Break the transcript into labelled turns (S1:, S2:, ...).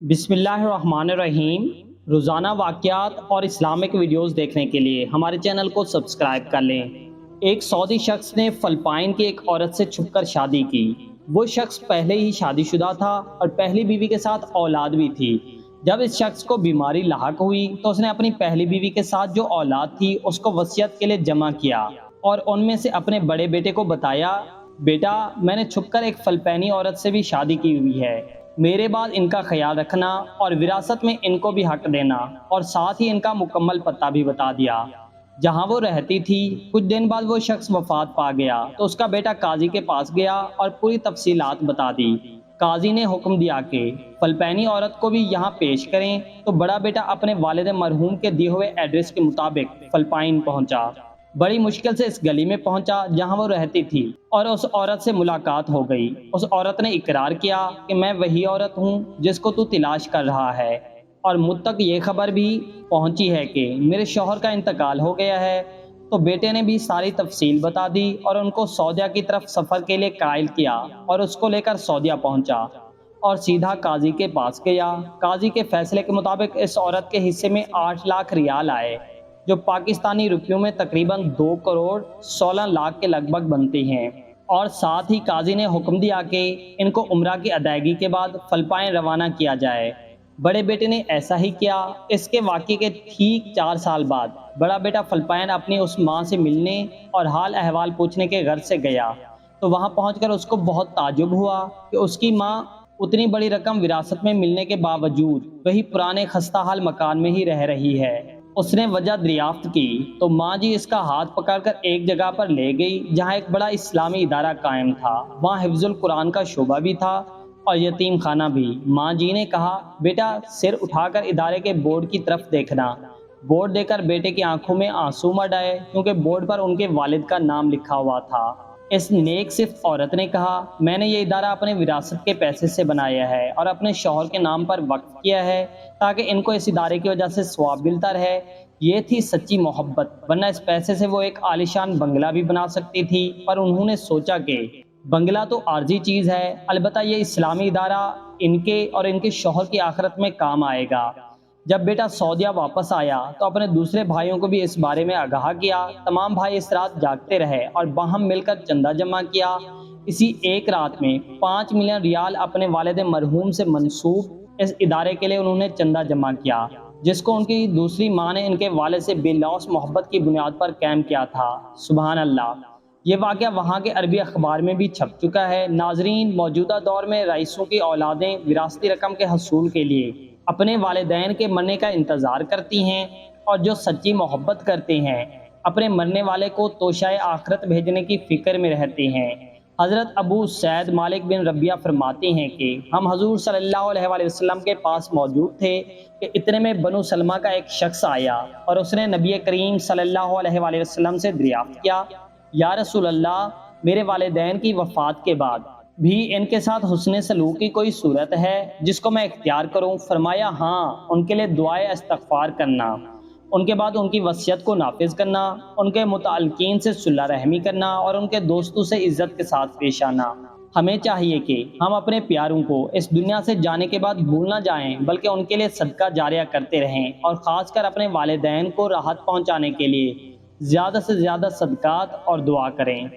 S1: بسم اللہ الرحمن الرحیم۔ روزانہ واقعات اور اسلامک ویڈیوز دیکھنے کے لیے ہمارے چینل کو سبسکرائب کر لیں۔ ایک سعودی شخص نے فلپائن کی ایک عورت سے چھپ کر شادی کی۔ وہ شخص پہلے ہی شادی شدہ تھا اور پہلی بیوی کے ساتھ اولاد بھی تھی۔ جب اس شخص کو بیماری لاحق ہوئی تو اس نے اپنی پہلی بیوی کے ساتھ جو اولاد تھی اس کو وصیت کے لیے جمع کیا اور ان میں سے اپنے بڑے بیٹے کو بتایا، بیٹا میں نے چھپ کر ایک فلپائنی عورت سے بھی شادی کی ہوئی ہے، میرے بعد ان کا خیال رکھنا اور وراثت میں ان کو بھی حق دینا، اور ساتھ ہی ان کا مکمل پتہ بھی بتا دیا جہاں وہ رہتی تھی۔ کچھ دن بعد وہ شخص وفات پا گیا تو اس کا بیٹا قاضی کے پاس گیا اور پوری تفصیلات بتا دی۔ قاضی نے حکم دیا کہ فلپائنی عورت کو بھی یہاں پیش کریں، تو بڑا بیٹا اپنے والد مرحوم کے دیے ہوئے ایڈریس کے مطابق فلپائن پہنچا۔ بڑی مشکل سے اس گلی میں پہنچا جہاں وہ رہتی تھی اور اس عورت سے ملاقات ہو گئی۔ اس عورت نے اقرار کیا کہ میں وہی عورت ہوں جس کو تو تلاش کر رہا ہے، اور مجھ تک یہ خبر بھی پہنچی ہے کہ میرے شوہر کا انتقال ہو گیا ہے۔ تو بیٹے نے بھی ساری تفصیل بتا دی اور ان کو سعودیہ کی طرف سفر کے لیے قائل کیا، اور اس کو لے کر سعودیہ پہنچا اور سیدھا قاضی کے پاس گیا۔ قاضی کے فیصلے کے مطابق اس عورت کے حصے میں 8 لاکھ ریال آئے، جو پاکستانی روپیوں میں تقریباً 2 کروڑ 16 لاکھ کے لگ بھگ بنتے ہیں، اور ساتھ ہی قاضی نے حکم دیا کہ ان کو عمرہ کی ادائیگی کے بعد فلپائن روانہ کیا جائے۔ بڑے بیٹے نے ایسا ہی کیا۔ اس کے واقعے کے ٹھیک 4 سال بعد بڑا بیٹا فلپائن اپنی اس ماں سے ملنے اور حال احوال پوچھنے کے غرض سے گیا، تو وہاں پہنچ کر اس کو بہت تعجب ہوا کہ اس کی ماں اتنی بڑی رقم وراثت میں ملنے کے باوجود وہی پرانے خستہ حال مکان میں ہی رہ رہی ہے۔ اس نے وجہ دریافت کی تو ماں جی اس کا ہاتھ پکڑ کر ایک جگہ پر لے گئی جہاں ایک بڑا اسلامی ادارہ قائم تھا۔ وہاں حفظ القرآن کا شعبہ بھی تھا اور یتیم خانہ بھی۔ ماں جی نے کہا، بیٹا سر اٹھا کر ادارے کے بورڈ کی طرف دیکھنا۔ بورڈ دیکھ کر بیٹے کی آنکھوں میں آنسو مر آئے، کیونکہ بورڈ پر ان کے والد کا نام لکھا ہوا تھا۔ اس نیک صفت عورت نے کہا، میں نے یہ ادارہ اپنے وراثت کے پیسے سے بنایا ہے اور اپنے شوہر کے نام پر وقف کیا ہے تاکہ ان کو اس ادارے کی وجہ سے ثواب ملتا رہے۔ یہ تھی سچی محبت، ورنہ اس پیسے سے وہ ایک عالیشان بنگلہ بھی بنا سکتی تھی، پر انہوں نے سوچا کہ بنگلہ تو عارضی چیز ہے، البتہ یہ اسلامی ادارہ ان کے اور ان کے شوہر کی آخرت میں کام آئے گا۔ جب بیٹا سعودیہ واپس آیا تو اپنے دوسرے بھائیوں کو بھی اس بارے میں آگاہ کیا۔ تمام بھائی اس رات جاگتے رہے اور باہم مل کر چندہ جمع کیا۔ اسی ایک رات میں 5 ملین ریال اپنے والد مرحوم سے منسوب اس ادارے کے لیے انہوں نے چندہ جمع کیا، جس کو ان کی دوسری ماں نے ان کے والد سے بے لوث محبت کی بنیاد پر قائم کیا تھا۔ سبحان اللہ! یہ واقعہ وہاں کے عربی اخبار میں بھی چھپ چکا ہے۔ ناظرین، موجودہ دور میں رئیسوں کی اولادیں وراثتی رقم کے حصول کے لیے اپنے والدین کے مرنے کا انتظار کرتی ہیں، اور جو سچی محبت کرتے ہیں اپنے مرنے والے کو توشہ آخرت بھیجنے کی فکر میں رہتے ہیں۔ حضرت ابو سعید مالک بن ربیعہ فرماتے ہیں کہ ہم حضور صلی اللہ علیہ وآلہ وسلم کے پاس موجود تھے کہ اتنے میں بنو سلمہ کا ایک شخص آیا اور اس نے نبی کریم صلی اللہ علیہ وآلہ وسلم سے دریافت کیا، یا رسول اللہ، میرے والدین کی وفات کے بعد بھی ان کے ساتھ حسن سلوک کی کوئی صورت ہے جس کو میں اختیار کروں؟ فرمایا، ہاں، ان کے لیے دعائے استغفار کرنا، ان کے بعد ان کی وصیت کو نافذ کرنا، ان کے متعلقین سے صلح رحمی کرنا اور ان کے دوستوں سے عزت کے ساتھ پیش آنا۔ ہمیں چاہیے کہ ہم اپنے پیاروں کو اس دنیا سے جانے کے بعد بھول نہ جائیں، بلکہ ان کے لیے صدقہ جاریہ کرتے رہیں، اور خاص کر اپنے والدین کو راحت پہنچانے کے لیے زیادہ سے زیادہ صدقات اور دعا کریں۔